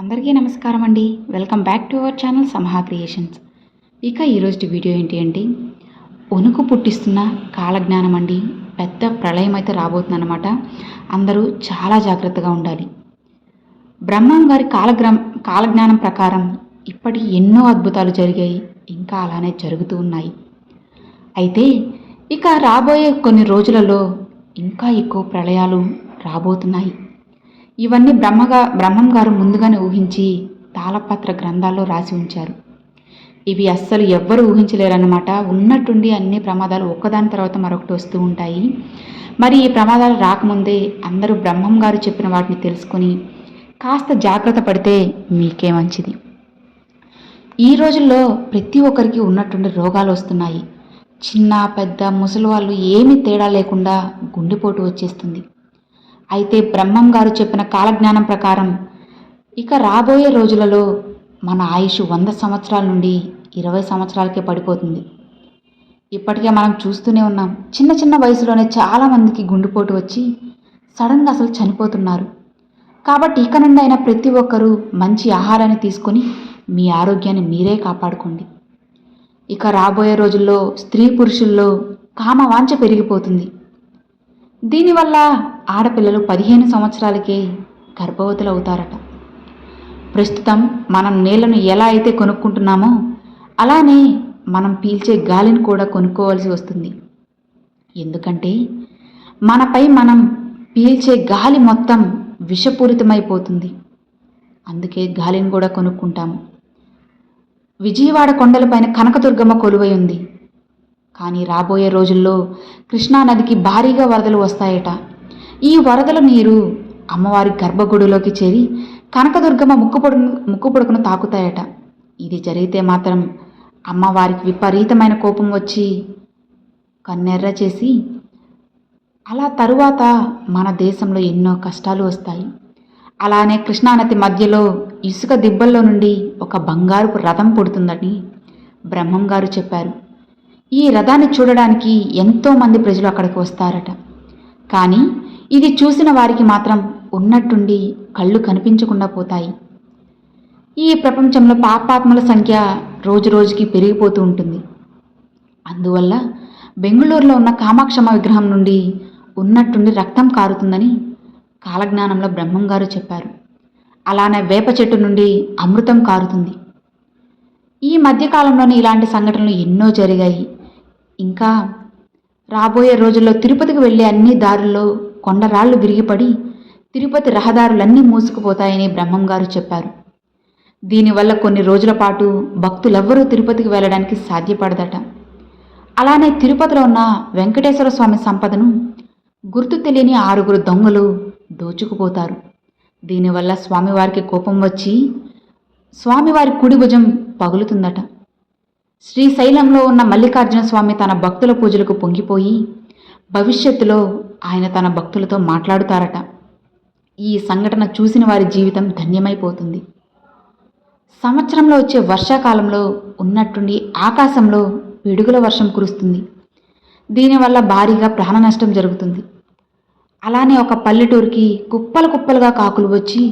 అందరికీ నమస్కారం అండి. Welcome back to our channel Samaha creations. ఇక ఈరోజు వీడియో ఏంటి అంటే వణుకు పుట్టిస్తున్న కాలజ్ఞానం అండి. పెద్ద ప్రళయం అయితే రాబోతుందన్నమాట. అందరూ చాలా జాగ్రత్తగా ఉండాలి. బ్రహ్మం గారి కాలజ్ఞానం ప్రకారం ఇప్పటి ఎన్నో అద్భుతాలు జరిగాయి, ఇంకా అలానే జరుగుతూ ఉన్నాయి. అయితే ఇక రాబోయే కొన్ని రోజులలో ఇంకా ఎక్కువ ప్రళయాలు రాబోతున్నాయి. ఇవన్నీ బ్రహ్మం గారు ముందుగానే ఊహించి తాళపత్ర గ్రంథాల్లో రాసి ఉంచారు. ఇవి అస్సలు ఎవ్వరూ ఊహించలేరన్నమాట. ఉన్నట్టుండి అన్ని ప్రమాదాలు ఒక్కదాని తర్వాత మరొకటి వస్తూ ఉంటాయి. మరి ఈ ప్రమాదాలు రాకముందే అందరూ బ్రహ్మం గారు చెప్పిన వాటిని తెలుసుకొని కాస్త జాగ్రత్త పడితే మీకే మంచిది. ఈ రోజుల్లో ప్రతి ఒక్కరికి ఉన్నట్టుండి రోగాలు వస్తున్నాయి. చిన్న పెద్ద ముసలి వాళ్ళు ఏమీ తేడా లేకుండా గుండెపోటు వచ్చేస్తుంది. అయితే బ్రహ్మం గారు చెప్పిన కాలజ్ఞానం ప్రకారం ఇక రాబోయే రోజులలో మన ఆయుష్ 100 సంవత్సరాల నుండి 20 సంవత్సరాలకే పడిపోతుంది. ఇప్పటికే మనం చూస్తూనే ఉన్నాం. చిన్న చిన్న వయసులోనే చాలామందికి గుండెపోటు వచ్చి సడన్గా అసలు చనిపోతున్నారు. కాబట్టి ఇక నుండి అయినా ప్రతి ఒక్కరూ మంచి ఆహారాన్ని తీసుకొని మీ ఆరోగ్యాన్ని మీరే కాపాడుకోండి. ఇక రాబోయే రోజుల్లో స్త్రీ పురుషుల్లో కామవాంఛ పెరిగిపోతుంది. దీనివల్ల ఆడపిల్లలు 15 సంవత్సరాలకే గర్భవతులు అవుతారట. ప్రస్తుతం మనం నీళ్లను ఎలా అయితే కొనుక్కుంటున్నామో అలానే మనం పీల్చే గాలిని కూడా కొనుక్కోవాల్సి వస్తుంది. ఎందుకంటే మనపై మనం పీల్చే గాలి మొత్తం విషపూరితమైపోతుంది. అందుకే గాలిని కూడా కొనుక్కుంటాము. విజయవాడ కొండలపైన కనకదుర్గమ్మ కొలువై ఉంది. కానీ రాబోయే రోజుల్లో కృష్ణానదికి భారీగా వరదలు వస్తాయట. ఈ వరదల నీరు అమ్మవారి గర్భగుడిలోకి చేరి కనకదుర్గమ్మ ముక్కు పొడుకును తాకుతాయట. ఇది జరిగితే మాత్రం అమ్మవారికి విపరీతమైన కోపం వచ్చి కన్నెర్ర చేసి అలా తరువాత మన దేశంలో ఎన్నో కష్టాలు వస్తాయి. అలానే కృష్ణానది మధ్యలో ఇసుక దిబ్బల్లో నుండి ఒక బంగారుపు రథం పుడుతుందని బ్రహ్మం గారు చెప్పారు. ఈ రథాన్ని చూడడానికి ఎంతోమంది ప్రజలు అక్కడికి వస్తారట. కానీ ఇది చూసిన వారికి మాత్రం ఉన్నట్టుండి కళ్ళు కనిపించకుండా పోతాయి. ఈ ప్రపంచంలో పాపాత్మల సంఖ్య రోజు రోజుకి పెరిగిపోతూ ఉంటుంది. అందువల్ల బెంగుళూరులో ఉన్న కామాక్షమ్మ విగ్రహం నుండి ఉన్నట్టుండి రక్తం కారుతుందని కాలజ్ఞానంలో బ్రహ్మం గారు చెప్పారు. అలానే వేప చెట్టు నుండి అమృతం కారుతుంది. ఈ మధ్యకాలంలోనే ఇలాంటి సంఘటనలు ఎన్నో జరిగాయి. ఇంకా రాబోయే రోజుల్లో తిరుపతికి వెళ్ళే అన్ని దారుల్లో కొండరాళ్లు విరిగిపడి తిరుపతి రహదారులన్నీ మూసుకుపోతాయని బ్రహ్మం గారు చెప్పారు. దీనివల్ల కొన్ని రోజుల పాటు భక్తులెవ్వరూ తిరుపతికి వెళ్ళడానికి సాధ్యపడదట. అలానే తిరుపతిలో ఉన్న వెంకటేశ్వర స్వామి సంపదను గుర్తు తెలియని 6 దొంగలు దోచుకుపోతారు. దీనివల్ల స్వామివారికి కోపం వచ్చి స్వామివారి కుడి భుజం పగులుతుందట. శ్రీశైలంలో ఉన్న మల్లికార్జున స్వామి తన భక్తుల పూజలకు పొంగిపోయి భవిష్యత్తులో ఆయన తన భక్తులతో మాట్లాడుతారట. ఈ సంఘటన చూసిన వారి జీవితం ధన్యమైపోతుంది. సంవత్సరంలో వచ్చే వర్షాకాలంలో ఉన్నట్టుండి ఆకాశంలో పిడుగుల వర్షం కురుస్తుంది. దీనివల్ల భారీగా ప్రాణ నష్టం జరుగుతుంది. అలానే ఒక పల్లెటూరికి కుప్పలు కుప్పలుగా కాకులు వచ్చి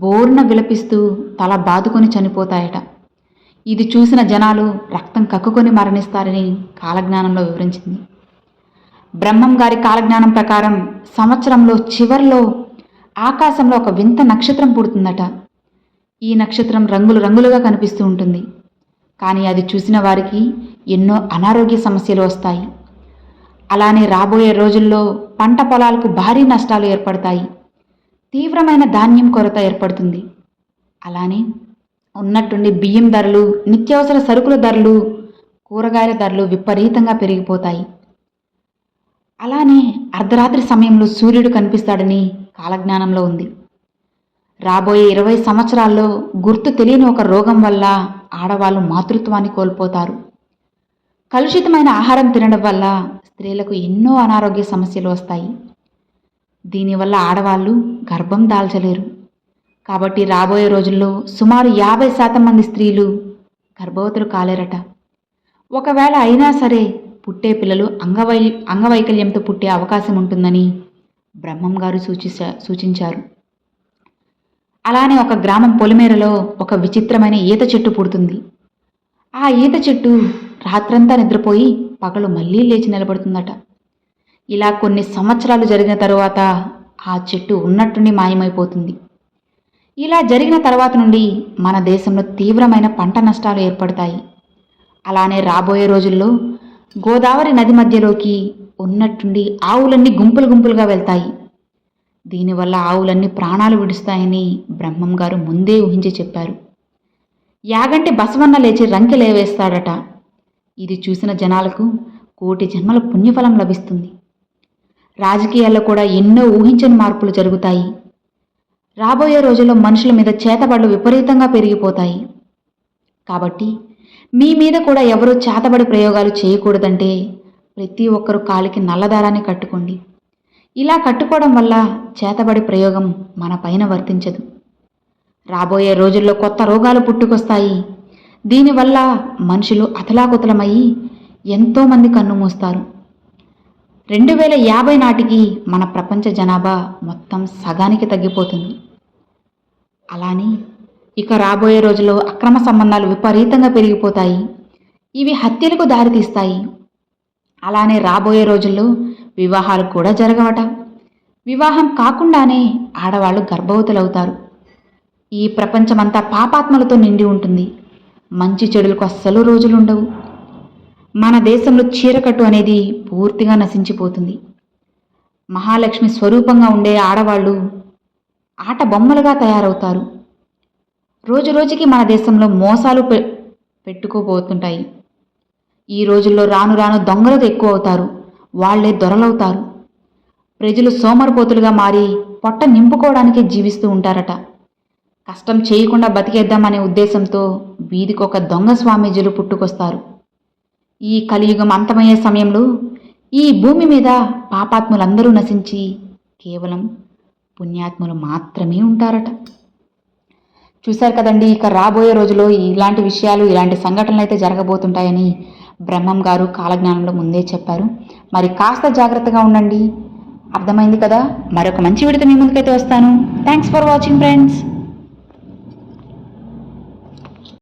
బోర్న విలపిస్తూ తల బాదుకొని చనిపోతాయట. ఇది చూసిన జనాలు రక్తం కక్కుకొని మరణిస్తారని కాలజ్ఞానంలో వివరించింది. బ్రహ్మం గారి కాలజ్ఞానం ప్రకారం సంవత్సరంలో చివర్లో ఆకాశంలో ఒక వింత నక్షత్రం పుడుతుందట. ఈ నక్షత్రం రంగులు రంగులుగా కనిపిస్తూ ఉంటుంది. కానీ అది చూసిన వారికి ఎన్నో అనారోగ్య సమస్యలు వస్తాయి. అలానే రాబోయే రోజుల్లో పంట పొలాలకు భారీ నష్టాలు ఏర్పడతాయి. తీవ్రమైన ధాన్యం కొరత ఏర్పడుతుంది. అలానే ఉన్నట్టుండి బియ్యం ధరలు, నిత్యావసర సరుకుల ధరలు, కూరగాయల ధరలు విపరీతంగా పెరిగిపోతాయి. అలానే అర్ధరాత్రి సమయంలో సూర్యుడు కనిపిస్తాడని కాలజ్ఞానంలో ఉంది. రాబోయే 20 సంవత్సరాల్లో గుర్తు తెలియని ఒక రోగం వల్ల ఆడవాళ్ళు మాతృత్వాన్ని కోల్పోతారు. కలుషితమైన ఆహారం తినడం వల్ల స్త్రీలకు ఎన్నో అనారోగ్య సమస్యలు వస్తాయి. దీనివల్ల ఆడవాళ్ళు గర్భం దాల్చలేరు. కాబట్టి రాబోయే రోజుల్లో సుమారు 50% మంది స్త్రీలు గర్భవతులు కాలేరట. ఒకవేళ అయినా సరే పుట్టే పిల్లలు అంగవైకల్యంతో పుట్టే అవకాశం ఉంటుందని బ్రహ్మం గారు సూచించారు. అలానే ఒక గ్రామం పొలిమేరలో ఒక విచిత్రమైన ఈత చెట్టు పుడుతుంది. ఆ ఈత చెట్టు రాత్రంతా నిద్రపోయి పగలు మళ్ళీ లేచి నిలబడుతుందట. ఇలా కొన్ని సంవత్సరాలు జరిగిన తరువాత ఆ చెట్టు ఉన్నట్టుండి మాయమైపోతుంది. ఇలా జరిగిన తర్వాత నుండి మన దేశంలో తీవ్రమైన పంట నష్టాలు ఏర్పడతాయి. అలానే రాబోయే రోజుల్లో గోదావరి నది మధ్యలోకి ఉన్నట్టుండి ఆవులన్నీ గుంపులు గుంపులుగా వెళ్తాయి. దీనివల్ల ఆవులన్నీ ప్రాణాలు విడుస్తాయని బ్రహ్మం గారు ముందే ఊహించి చెప్పారు. యాగంటి బసవన్న లేచి రంకె లేవేస్తాడట. ఇది చూసిన జనాలకు కోటి జన్మల పుణ్యఫలం లభిస్తుంది. రాజకీయాల్లో కూడా ఎన్నో ఊహించని మార్పులు జరుగుతాయి. రాబోయే రోజుల్లో మనుషుల మీద చేతబడులు విపరీతంగా పెరిగిపోతాయి. కాబట్టి మీ మీద కూడా ఎవరూ చేతబడి ప్రయోగాలు చేయకూడదంటే ప్రతి ఒక్కరూ కాలికి నల్లదారాన్ని కట్టుకోండి. ఇలా కట్టుకోవడం వల్ల చేతబడి ప్రయోగం మన పైన వర్తించదు. రాబోయే రోజుల్లో కొత్త రోగాలు పుట్టుకొస్తాయి. దీనివల్ల మనుషులు అతలాకుతలమయ్యి ఎంతోమంది కన్ను మూస్తారు. 2050 నాటికి మన ప్రపంచ జనాభా మొత్తం సగానికి తగ్గిపోతుంది. అలానే ఇక రాబోయే రోజుల్లో అక్రమ సంబంధాలు విపరీతంగా పెరిగిపోతాయి. ఇవి హత్యలకు దారితీస్తాయి. అలానే రాబోయే రోజుల్లో వివాహాలు కూడా జరగవట. వివాహం కాకుండానే ఆడవాళ్ళు గర్భవతులవుతారు. ఈ ప్రపంచమంతా పాపాత్మలతో నిండి ఉంటుంది. మంచి చెడులకు అస్సలు రోజులుండవు. మన దేశంలో చీరకట్టు అనేది పూర్తిగా నశించిపోతుంది. మహాలక్ష్మి స్వరూపంగా ఉండే ఆడవాళ్ళు ఆట బొమ్మలుగా తయారవుతారు. రోజు రోజుకి మన దేశంలో మోసాలు పెట్టుకోబోతుంటాయి. ఈ రోజుల్లో రాను రాను దొంగలు ఎక్కువ అవుతారు. వాళ్లే దొరలవుతారు. ప్రజలు సోమరిపోతులుగా మారి పొట్ట నింపుకోవడానికే జీవిస్తూ ఉంటారట. కష్టం చేయకుండా బతికేద్దామనే ఉద్దేశంతో వీధికొక దొంగ స్వామీజీలు పుట్టుకొస్తారు. ఈ కలియుగం అంతమయ్యే సమయంలో ఈ భూమి మీద పాపాత్ములందరూ నశించి కేవలం పుణ్యాత్ములు మాత్రమే ఉంటారట. చూశారు కదండి, ఇక రాబోయే రోజుల్లో ఇలాంటి విషయాలు, ఇలాంటి సంఘటనలు అయితే జరగబోతుంటాయని బ్రహ్మం గారు కాలజ్ఞానంలో ముందే చెప్పారు. మరి కాస్త జాగ్రత్తగా ఉండండి. అర్థమైంది కదా? మరొక మంచి వీడియోతో మీ ముందుకైతే వస్తాను. Thanks for watching friends.